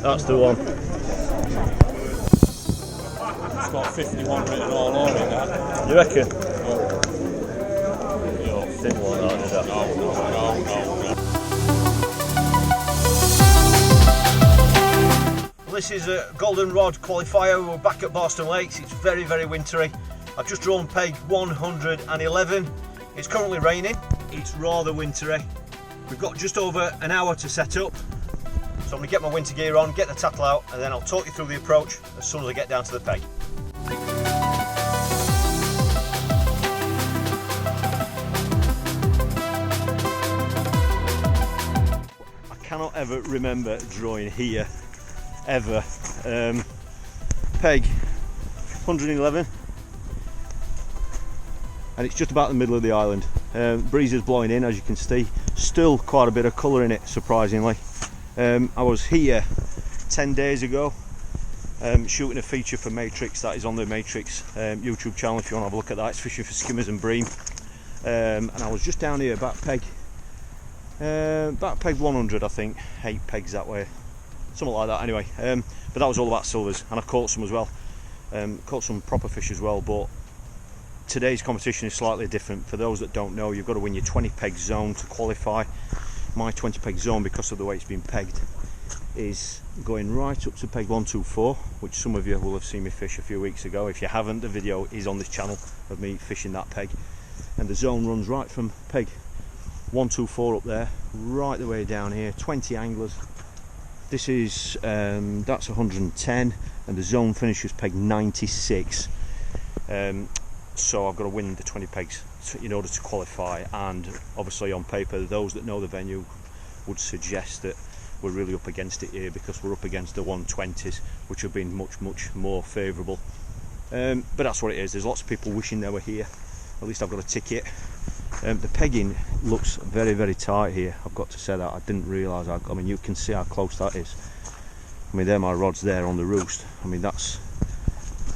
That's the one. It's got 51 written all over it, that. You reckon? Yo. Didn't want that, did I? No. Well, this is a goldenrod qualifier. We're back at Barston Lakes. It's very, very wintry. I've just drawn peg 111. It's currently raining. It's rather wintry. We've got just over an hour to set up. So I'm going to get my winter gear on, get the tattle out, and then I'll talk you through the approach as soon as I get down to the peg. I cannot ever remember drawing here, ever. Peg 111, and it's just about the middle of the island. Breeze is blowing in, as you can see. Still quite a bit of colour in it, surprisingly. I was here 10 days ago shooting a feature for Matrix. That is on the Matrix YouTube channel if you want to have a look at that. It's fishing for skimmers and bream. And I was just down here about peg 100, I think. 8 pegs that way, something like that anyway. But that was all about silvers, and I caught some as well. Caught some proper fish as well, but today's competition is slightly different. For those that don't know, you've got to win your 20 peg zone to qualify. My 20 peg zone, because of the way it's been pegged, is going right up to peg 124, which some of you will have seen me fish a few weeks ago. If you haven't, the video is on this channel of me fishing that peg, and the zone runs right from peg 124 up there right the way down here. 20 anglers. This is that's 110, and the zone finishes peg 96. So I've got to win the 20 pegs in order to qualify, and obviously on paper those that know the venue would suggest that we're really up against it here, because we're up against the 120s, which have been much more favourable. But that's what it is. There's lots of people wishing they were here. At least I've got a ticket. The pegging looks very tight here, I've got to say that. I didn't realise, I mean, you can see how close that is. I mean, they're my rods there on the roost. I mean, that's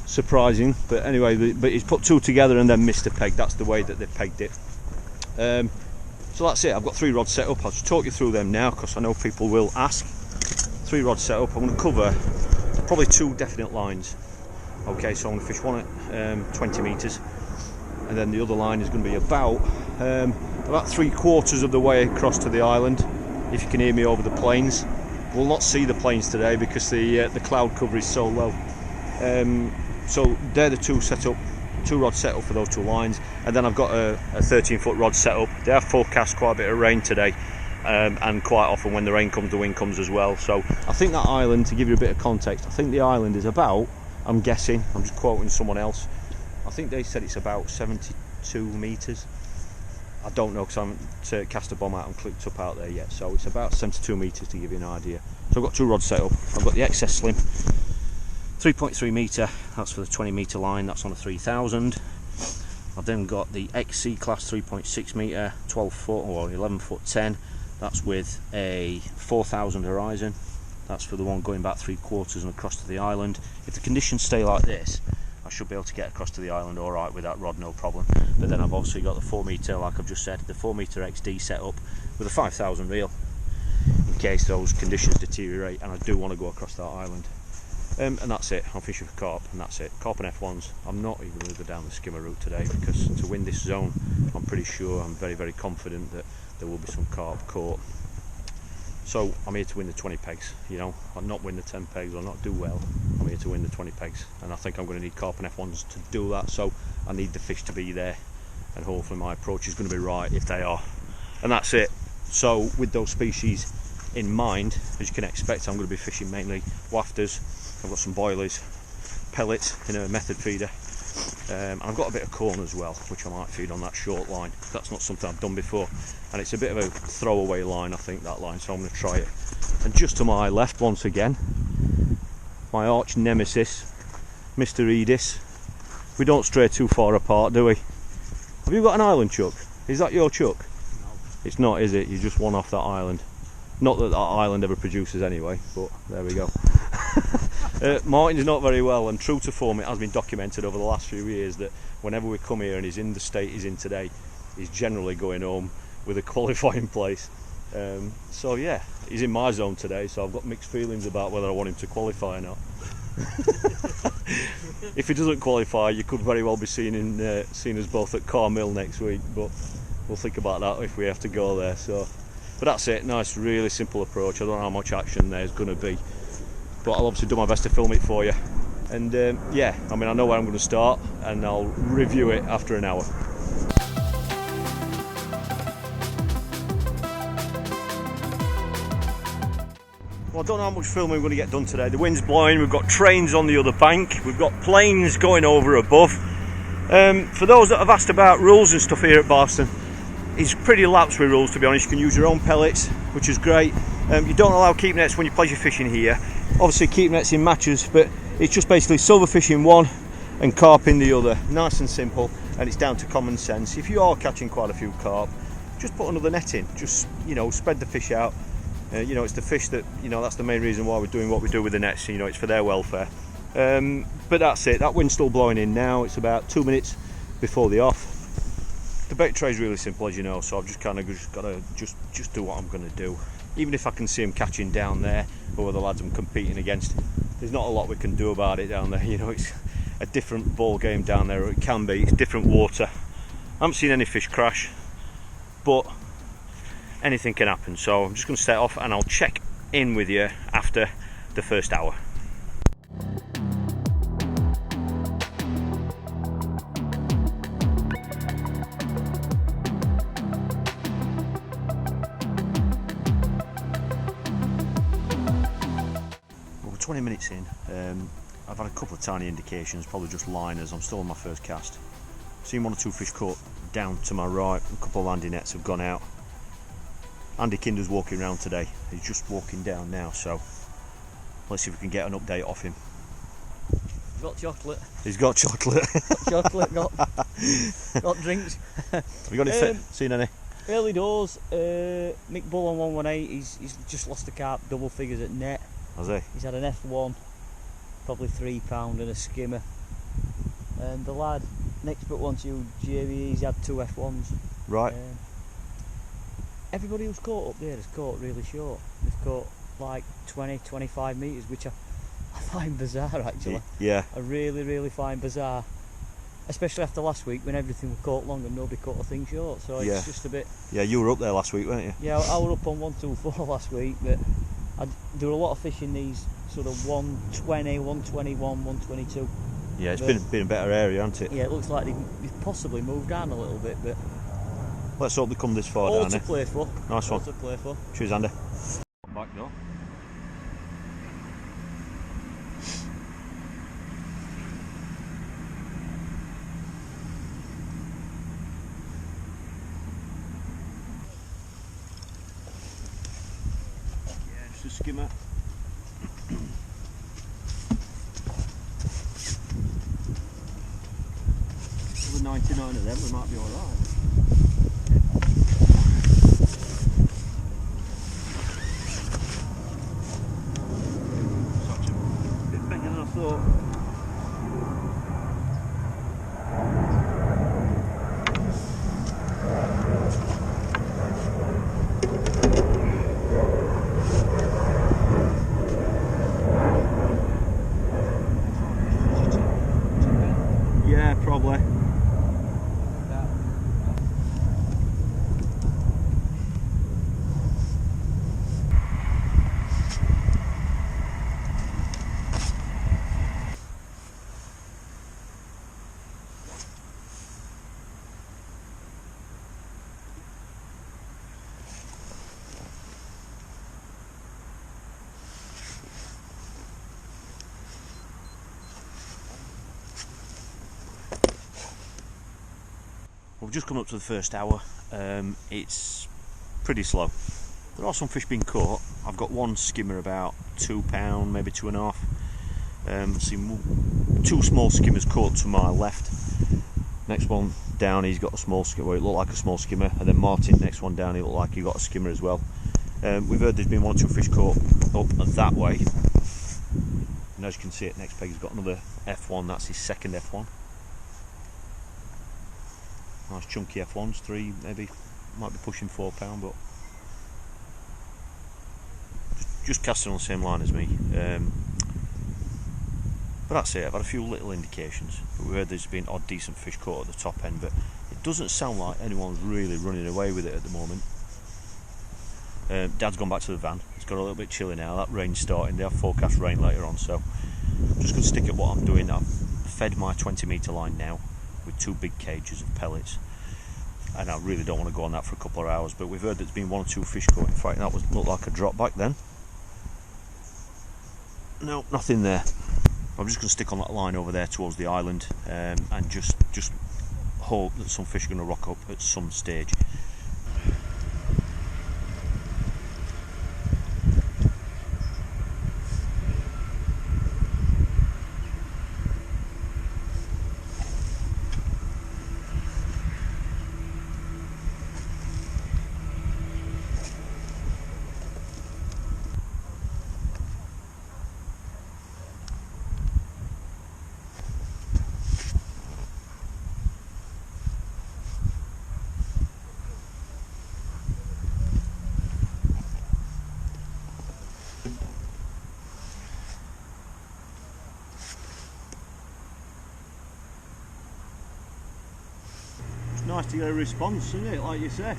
surprising, but anyway, but he's put 2 together and then missed a peg. That's the way that they pegged it. So that's it. I've got 3 rods set up. I'll just talk you through them now, because I know people will ask. 3 rods set up. I'm going to cover probably 2 definite lines. Okay, so I'm going to fish one at 20 metres, and then the other line is going to be about 3/4 of the way across to the island. If you can hear me over the plains, we'll not see the plains today because the cloud cover is so low. So they're the 2 rod set up for those 2 lines, and then I've got a 13-foot rod set up. They have forecast quite a bit of rain today, and quite often when the rain comes, the wind comes as well. So I think that island, to give you a bit of context, I think the island is about, I'm guessing, I'm just quoting someone else, I think they said it's about 72 metres. I don't know, because I haven't cast a bomb out and clicked up out there yet. So it's about 72 metres, to give you an idea. So I've got 2 rods set up. I've got the XS Slim 3.3 metre, that's for the 20 metre line, that's on a 3000. I've then got the XC class 3.6 metre, 12 foot or 11 foot 10, that's with a 4000 horizon. That's for the one going back 3/4 and across to the island. If the conditions stay like this, I should be able to get across to the island alright with that rod, no problem. But then I've obviously got the 4 metre, like I've just said, the 4 metre XD set up with a 5000 reel, in case those conditions deteriorate and I do want to go across that island. And that's it. I'm fishing for carp, and that's it. Carp and F1s. I'm not even going to go down the skimmer route today, because to win this zone, I'm pretty sure, I'm very confident that there will be some carp caught. So I'm here to win the 20 pegs. You know, I'll not win the 10 pegs or not do well. I'm here to win the 20 pegs, and I think I'm going to need carp and F1s to do that. So I need the fish to be there, and hopefully my approach is going to be right if they are. And that's it. So with those species in mind, as you can expect, I'm going to be fishing mainly wafters. I've got some boilies, pellets in a method feeder, and I've got a bit of corn as well, which I might feed on that short line. That's not something I've done before, and it's a bit of a throwaway line, I think, that line, so I'm going to try it. And just to my left, once again, my arch nemesis, Mr. Edis. We don't stray too far apart, do we? Have you got an island chuck? Is that your chuck? No. It's not, is it? You just one off that island. Not that that island ever produces anyway, but there we go. Martin's not very well, and true to form, it has been documented over the last few years that whenever we come here and he's in the state he's in today, he's generally going home with a qualifying place. So yeah, he's in my zone today, so I've got mixed feelings about whether I want him to qualify or not. If he doesn't qualify, you could very well be seeing us both at Carmill next week, but we'll think about that if we have to go there. So, but that's it. Nice, really simple approach. I don't know how much action there's going to be, but I'll obviously do my best to film it for you. And yeah, I mean, I know where I'm going to start, and I'll review it after an hour. Well, I don't know how much filming we're going to get done today. The wind's blowing, we've got trains on the other bank, we've got planes going over above. For those that have asked about rules and stuff here at Barston, it's pretty lax with rules, to be honest. You can use your own pellets, which is great. You don't allow keep nets when you pleasure fishing here. Obviously keep nets in matches, but it's just basically silverfish in one and carp in the other. Nice and simple, and it's down to common sense. If you are catching quite a few carp, just put another net in. Just, you know, spread the fish out. You know, it's the fish that, you know, that's the main reason why we're doing what we do with the nets. You know, it's for their welfare. But that's it. That wind's still blowing in now. It's about 2 minutes before the off. The bait tray is really simple, as you know, so I've just kind of got to just do what I'm going to do. Even if I can see them catching down there, or the lads I'm competing against, there's not a lot we can do about it down there. You know, it's a different ball game down there, or it can be. It's different water. I haven't seen any fish crash, but anything can happen. So I'm just going to set off, and I'll check in with you after the first hour. Well, we're 20 minutes in. I've had a couple of tiny indications, probably just liners. I'm still on my first cast. Seen one or two fish caught down to my right. A couple of landing nets have gone out. Andy Kinder's walking around today. He's just walking down now, so let's see if we can get an update off him. He's got chocolate. He's got chocolate. got drinks. Have you got any seen any? Early doors, Mick Bull on 118, he's just lost a carp, double figures at net. Has he? He's had an F1, probably £3 and a skimmer. And the lad next but one to you, Jamie, he's had 2 F1s. Right. Everybody who's caught up there has caught really short. They've caught like 20-25 metres, which I find bizarre actually. Yeah. I really find bizarre. Especially after last week when everything was caught long and nobody caught a thing short. So it's just a bit... Yeah, you were up there last week, weren't you? Yeah, I was up on 124 last week, but there were a lot of fish in these sort of 120, 121, 122. Yeah, it's been a better area, hasn't it? Yeah, it looks like they've possibly moved down a little bit, but... Let's hope they come this far all down to there. play for. Nice one. All to play for. Cheers, Andy. Back door. Yeah, just a skimmer. With 99 of them, we might be alright. Such a bit bigger than I thought. Yeah, probably. We've just come up to the first hour. It's pretty slow. There are some fish being caught. I've got one skimmer about £2, maybe 2.5. Seen 2 small skimmers caught to my left. Next one down, he's got a small skimmer. Well, it looked like a small skimmer. And then Martin, next one down, he looked like he got a skimmer as well. We've heard there's been 1 or 2 fish caught up that way. And as you can see, at next peg, he's got another F1. That's his second F1. Nice chunky F1s, 3 maybe, might be pushing £4, but just casting on the same line as me. But that's it. I've had a few little indications. We heard there's been odd decent fish caught at the top end, but it doesn't sound like anyone's really running away with it at the moment. Dad's gone back to the van. It's got a little bit chilly now. That rain's starting. They have forecast rain later on, so I'm just going to stick at what I'm doing. I've fed my 20-metre line now with 2 big cages of pellets, and I really don't want to go on that for a couple of hours. But we've heard there's been 1 or 2 fish caught. In fact, that looked like a drop back then. No, nothing there. I'm just going to stick on that line over there towards the island, and just hope that some fish are going to rock up at some stage. Nice to get a response, isn't it, like you say?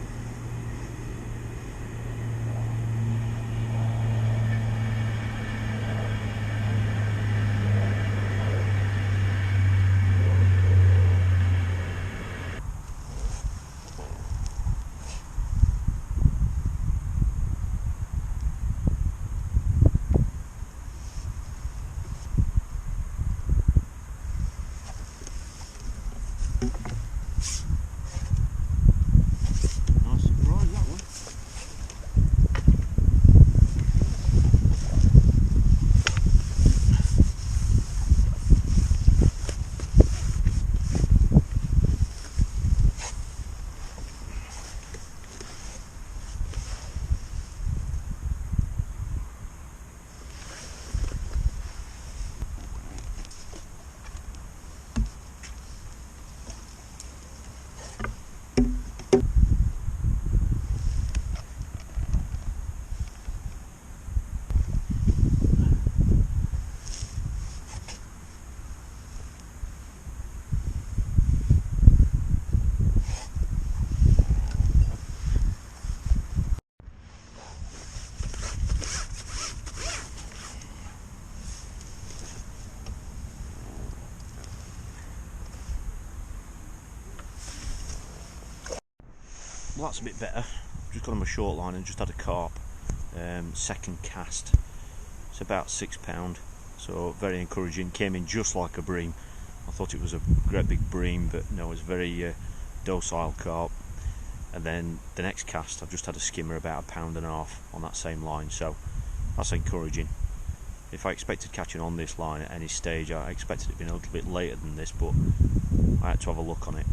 Well, that's a bit better. Just got on my short line and just had a carp. Second cast. It's about £6, so very encouraging. Came in just like a bream. I thought it was a great big bream, but no, it's very docile carp. And then the next cast, I've just had a skimmer about £1.50 on that same line, so that's encouraging. If I expected catching on this line at any stage, I expected it being a little bit later than this, but I had to have a look on it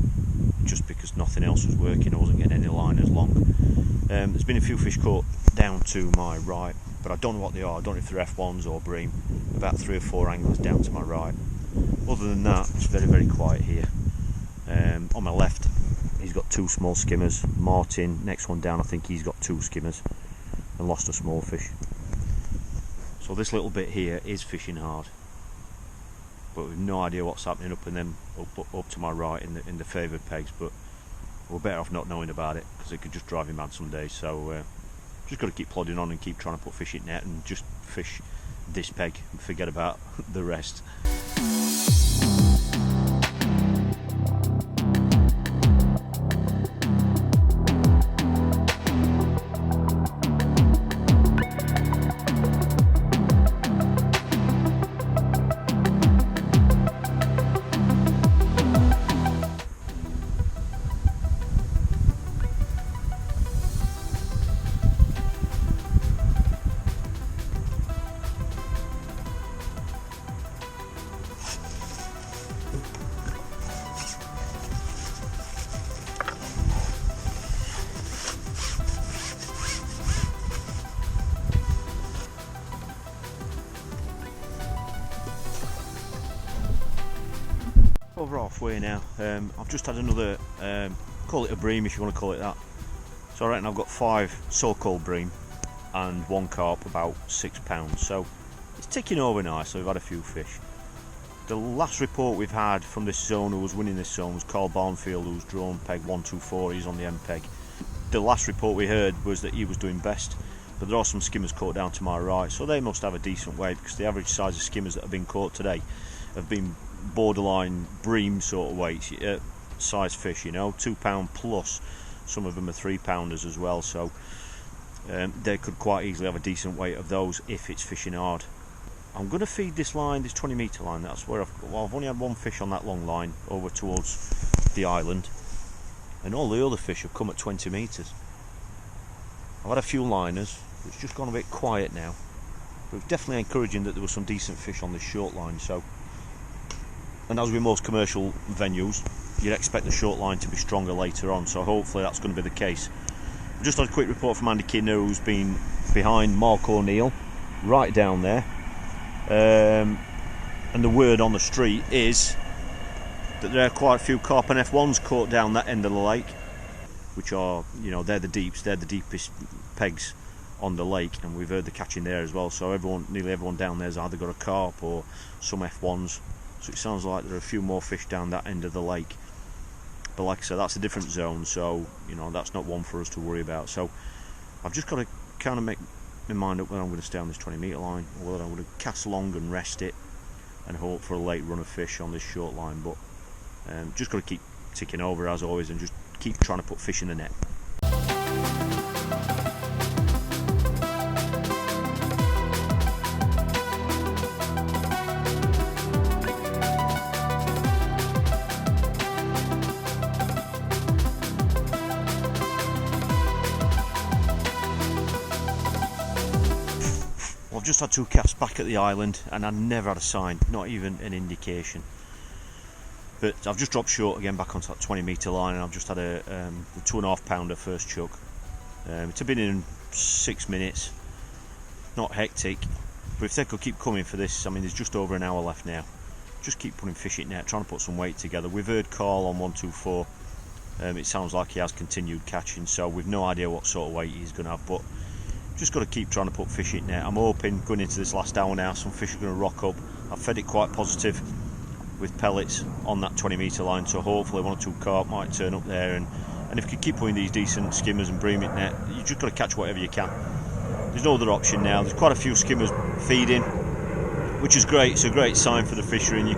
just because nothing else was working. I wasn't getting any line as long. There's been a few fish caught down to my right, but I don't know what they are. I don't know if they're F1s or bream. About 3 or 4 anglers down to my right. Other than that, it's very, very quiet here. On my left, he's got 2 small skimmers. Martin, next one down, I think he's got 2 skimmers and lost a small fish. So this little bit here is fishing hard, but we've no idea what's happening up in them up to my right in the favoured pegs. But we're better off not knowing about it because it could just drive him mad some days. So just got to keep plodding on and keep trying to put fish in net and just fish this peg and forget about the rest. Over halfway now. I've just had another, call it a bream if you want to call it that. So I reckon I've got 5 so-called bream, and one carp about £6. So it's ticking over nicely. We've had a few fish. The last report we've had from this zone, who was winning this zone, was Carl Barnfield, who's drawn peg 124. He's on the end peg. The last report we heard was that he was doing best, but there are some skimmers caught down to my right, so they must have a decent weight, because the average size of skimmers that have been caught today have been borderline bream sort of weights, size fish, you know, £2 plus. Some of them are £3-pounders as well, so they could quite easily have a decent weight of those if it's fishing hard. I'm going to feed this line, this 20-metre line. That's where I've only had one fish on that long line over towards the island, and all the other fish have come at 20 metres. I've had a few liners. It's just gone a bit quiet now, but it's definitely encouraging that there were some decent fish on this short line. So, and as with most commercial venues, you'd expect the short line to be stronger later on, so hopefully that's going to be the case. I've just had a quick report from Andy Kinner, who's been behind Mark O'Neill right down there. And the word on the street is that there are quite a few carp and F1s caught down that end of the lake, which are, you know, they're the deeps, they're the deepest pegs on the lake, and we've heard the catching there as well. So nearly everyone down there's either got a carp or some F1s. So it sounds like there are a few more fish down that end of the lake. But like I said, that's a different zone, so you know that's not one for us to worry about. So I've just got to kind of make my mind up whether I'm going to stay on this 20-metre line or whether I'm going to cast long and rest it and hope for a late run of fish on this short line. But just got to keep ticking over as always and just keep trying to put fish in the net. I've just had two casts back at the island and I never had a sign, not even an indication. But I've just dropped short again back onto that 20-metre line, and I've just had a 2.5 pounder first chuck. It's been in 6 minutes, not hectic, but if they could keep coming for this, I mean there's just over an hour left now. Just keep putting fish in net, trying to put some weight together. We've heard Carl on 124. It sounds like he has continued catching, so we've no idea what sort of weight he's going to have, but just got to keep trying to put fish in net. I'm hoping going into this last hour now some fish are going to rock up. I've fed it quite positive with pellets on that 20-metre line, so hopefully one or two carp might turn up there, and if you keep putting these decent skimmers and bream in net, you just got to catch whatever you can. There's no other option now. There's quite a few skimmers feeding, which is great. It's a great sign for the fishery, and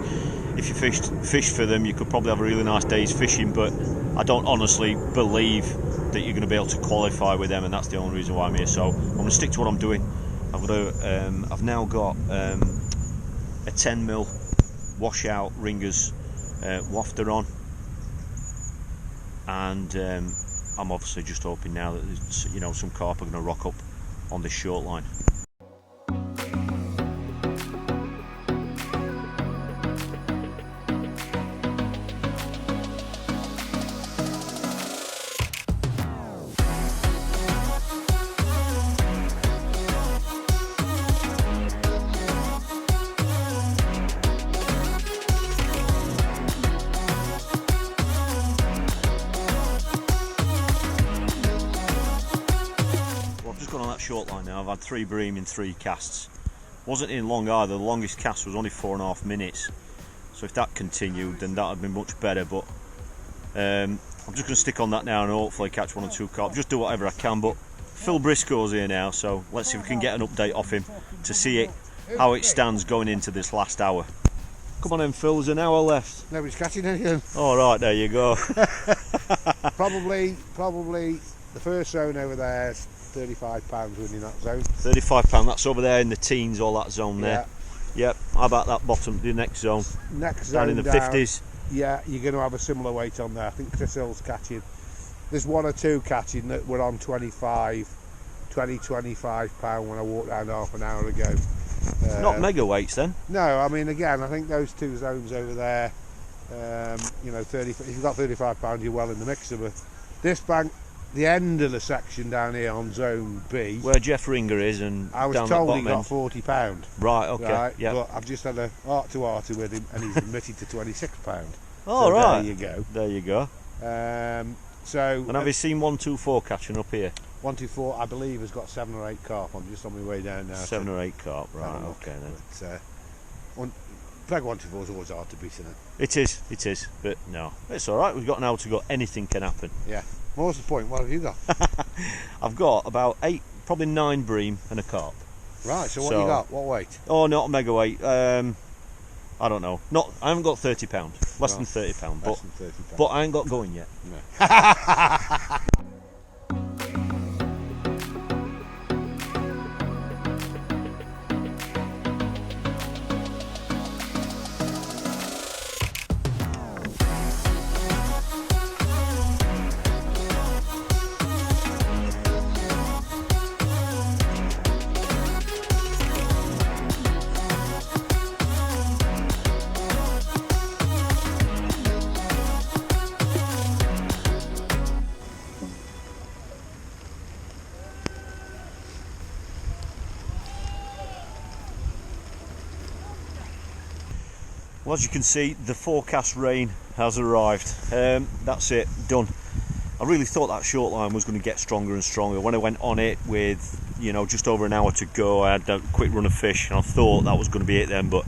if you fish for them, you could probably have a really nice day's fishing, but I don't honestly believe that you're going to be able to qualify with them, and that's the only reason why I'm here. So I'm going to stick to what I'm doing. I've now got a 10mm washout ringers wafter on, and I'm obviously just hoping now that there's, you know, some carp are going to rock up on this short line. On that short line now, I've had 3 bream in 3 casts. Wasn't in long either. The longest cast was only 4.5 minutes, so if that continued then that would be much better, but I'm just going to stick on that now and hopefully catch 1 or 2 carp, just do whatever I can. But Phil Briscoe's here now, so let's see if we can get an update off him to see how it stands going into this last hour. Come on then Phil, there's an hour left. Nobody's catching anything. Alright, there you go. Probably the first zone over there, £35 winning that zone. £35, that's over there in the teens, all that zone there. Yeah. Yep, how about that bottom, the next zone? Next zone down in the 50s. Yeah, you're going to have a similar weight on there. I think Chris Hill's catching. There's 1 or 2 catching that were on 25 £25 when I walked down half an hour ago. Not mega weights then? No, I mean again, I think those 2 zones over there, you know, 30. If you've got £35, you're well in the mixer. But this bank, the end of the section down here on zone B, where Jeff Ringer is, and I was down told that he got £40. Right, okay, right, yeah. But I've just had a heart-to-heart with him, and he's admitted to £26. Oh, so right. There you go. There you go. So. And have you seen 124 catching up here? 124, I believe, has got 7 or 8 carp. I'm just on my way down now. 7 or 8 carp, right? have a look. Okay then. But, Peg 124 is always hard to beat, isn't it? It is. But no, it's all right. We've got an hour to go. Anything can happen. Yeah. Well, what's the point? What have you got? I've got about 8, probably 9 bream and a carp. Right. So what you got? What weight? Oh, not a mega weight. I don't know. I haven't got £30. Less than £30. Less than £30. But I ain't got going yet. No. Well, as you can see, the forecast rain has arrived. That's it, done. I really thought that short line was going to get stronger and stronger. When I went on it with, just over an hour to go, I had a quick run of fish and I thought that was going to be it then, but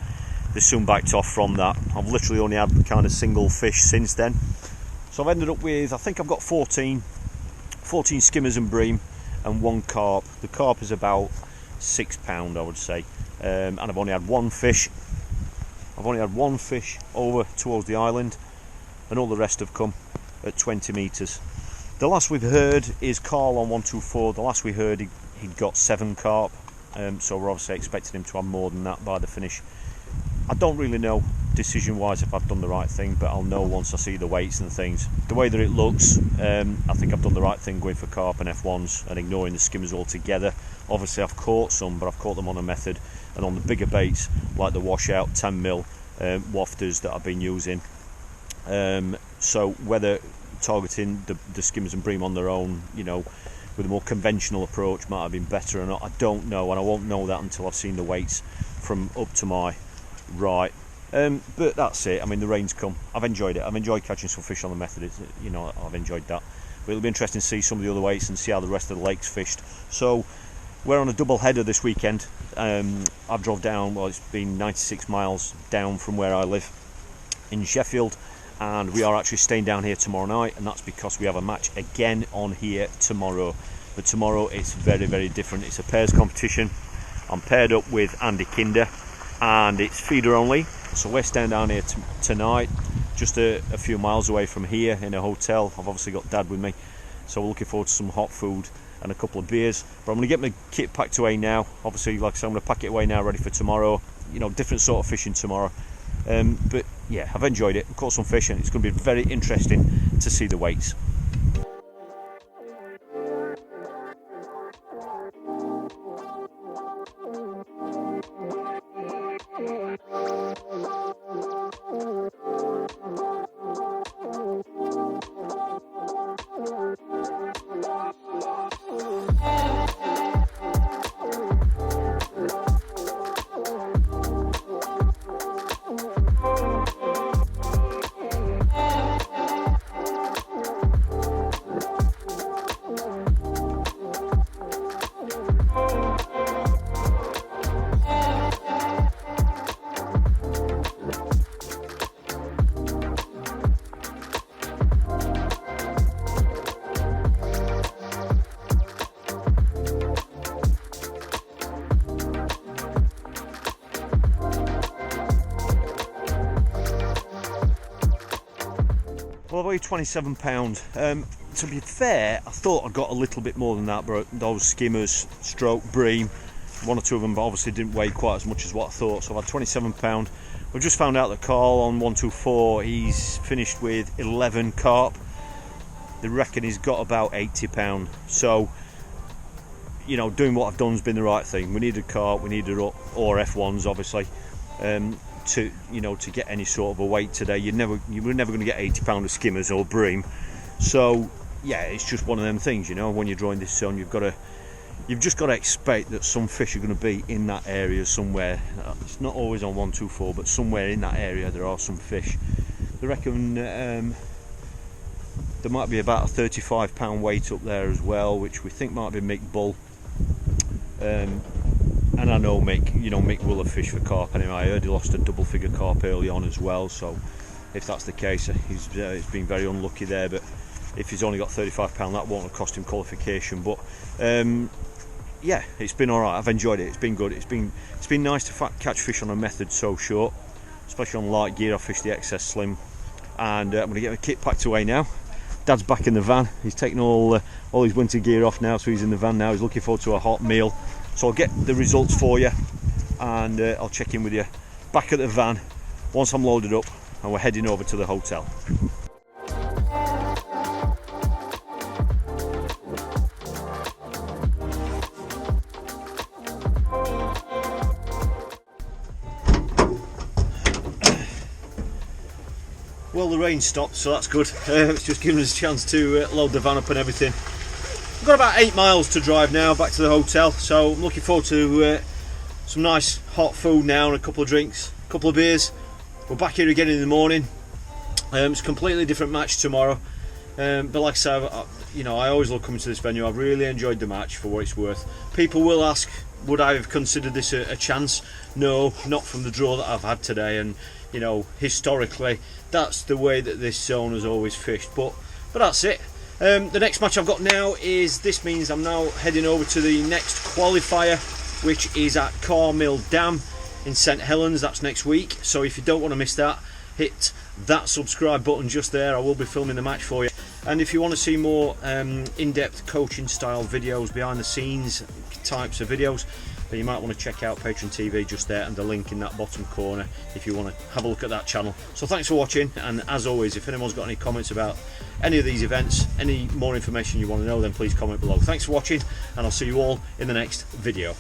they soon backed off from that. I've literally only had kind of single fish since then. So I've ended up with, I think I've got 14 skimmers and bream and 1 carp. The carp is about £6, I would say. And I've only had one fish. I've only had one fish over towards the island, and all the rest have come at 20 metres. The last we've heard is Carl on 124. The last we heard he'd got 7 carp, so we're obviously expecting him to have more than that by the finish. I don't really know decision wise if I've done the right thing, but I'll know once I see the weights and things. The way that it looks, I think I've done the right thing going for carp and F1s and ignoring the skimmers altogether. Obviously I've caught some, but I've caught them on a method and on the bigger baits like the washout 10mm wafters that I've been using. So whether targeting the skimmers and bream on their own, with a more conventional approach might have been better or not, I don't know, and I won't know that until I've seen the weights from up to my right. But that's it. I mean, the rain's come. I've enjoyed it. I've enjoyed catching some fish on the method. I've enjoyed that. But it'll be interesting to see some of the other weights and see how the rest of the lake's fished. So we're on a double header this weekend. I've drove down, well, it's been 96 miles down from where I live in Sheffield, and we are actually staying down here tomorrow night, and that's because we have a match again on here tomorrow. But tomorrow it's very, very different. It's a pairs competition. I'm paired up with Andy Kinder, and it's feeder only. So we're staying down here tonight, just a few miles away from here in a hotel. I've obviously got Dad with me, so we're looking forward to some hot food and a couple of beers. But I'm going to get my kit packed away now. Obviously, like I said, I'm going to pack it away now, ready for tomorrow. Different sort of fishing tomorrow. But yeah, I've enjoyed it. I've caught some fish, and it's going to be very interesting to see the weights. Well, I weigh £27. To be fair, I thought I got a little bit more than that, but those skimmers, stroke, bream, one or two of them obviously didn't weigh quite as much as what I thought, so I've had £27. We've just found out that Carl on 124, he's finished with 11 carp. They reckon he's got about £80. So, doing what I've done has been the right thing. We needed carp, we needed or F1s, obviously. To get any sort of a weight today, you were never going to get £80 of skimmers or bream. So yeah, it's just one of them things, when you're drawing this zone, you've just got to expect that some fish are going to be in that area somewhere. It's not always on 124, but somewhere in that area there are some fish. They reckon There might be about a 35 pound weight up there as well, which we think might be Mick Bull. And I know Mick will have fished for carp anyway. I heard he lost a double figure carp early on as well, so if that's the case, he's been very unlucky there. But if he's only got 35 pound, that won't have cost him qualification. But yeah, it's been alright. I've enjoyed it. It's been good. It's been nice to catch fish on a method so short, especially on light gear. I fished the XS Slim, and I'm going to get my kit packed away now. Dad's back in the van. He's taken all his winter gear off now, so he's in the van now. He's looking forward to a hot meal. So I'll get the results for you, and I'll check in with you back at the van once I'm loaded up and we're heading over to the hotel. Well, the rain stopped, so that's good. It's just giving us a chance to load the van up and everything. We've got about 8 miles to drive now back to the hotel, so I'm looking forward to some nice hot food now and a couple of drinks, a couple of beers. We're back here again in the morning. It's a completely different match tomorrow, but like I said, I always love coming to this venue. I've really enjoyed the match for what it's worth. People will ask, would I have considered this a chance? No, not from the draw that I've had today, and historically that's the way that this zone has always fished, but that's it. The next match I've got now this means I'm now heading over to the next qualifier, which is at Carmill Dam in St Helens. That's next week, so if you don't want to miss that, hit that subscribe button just there. I will be filming the match for you, and if you want to see more in-depth coaching style videos, behind the scenes types of videos, then you might want to check out Patron TV just there, and the link in that bottom corner if you want to have a look at that channel. So thanks for watching, and as always, if anyone's got any comments about any of these events, any more information you want to know, then please comment below. Thanks for watching, and I'll see you all in the next video.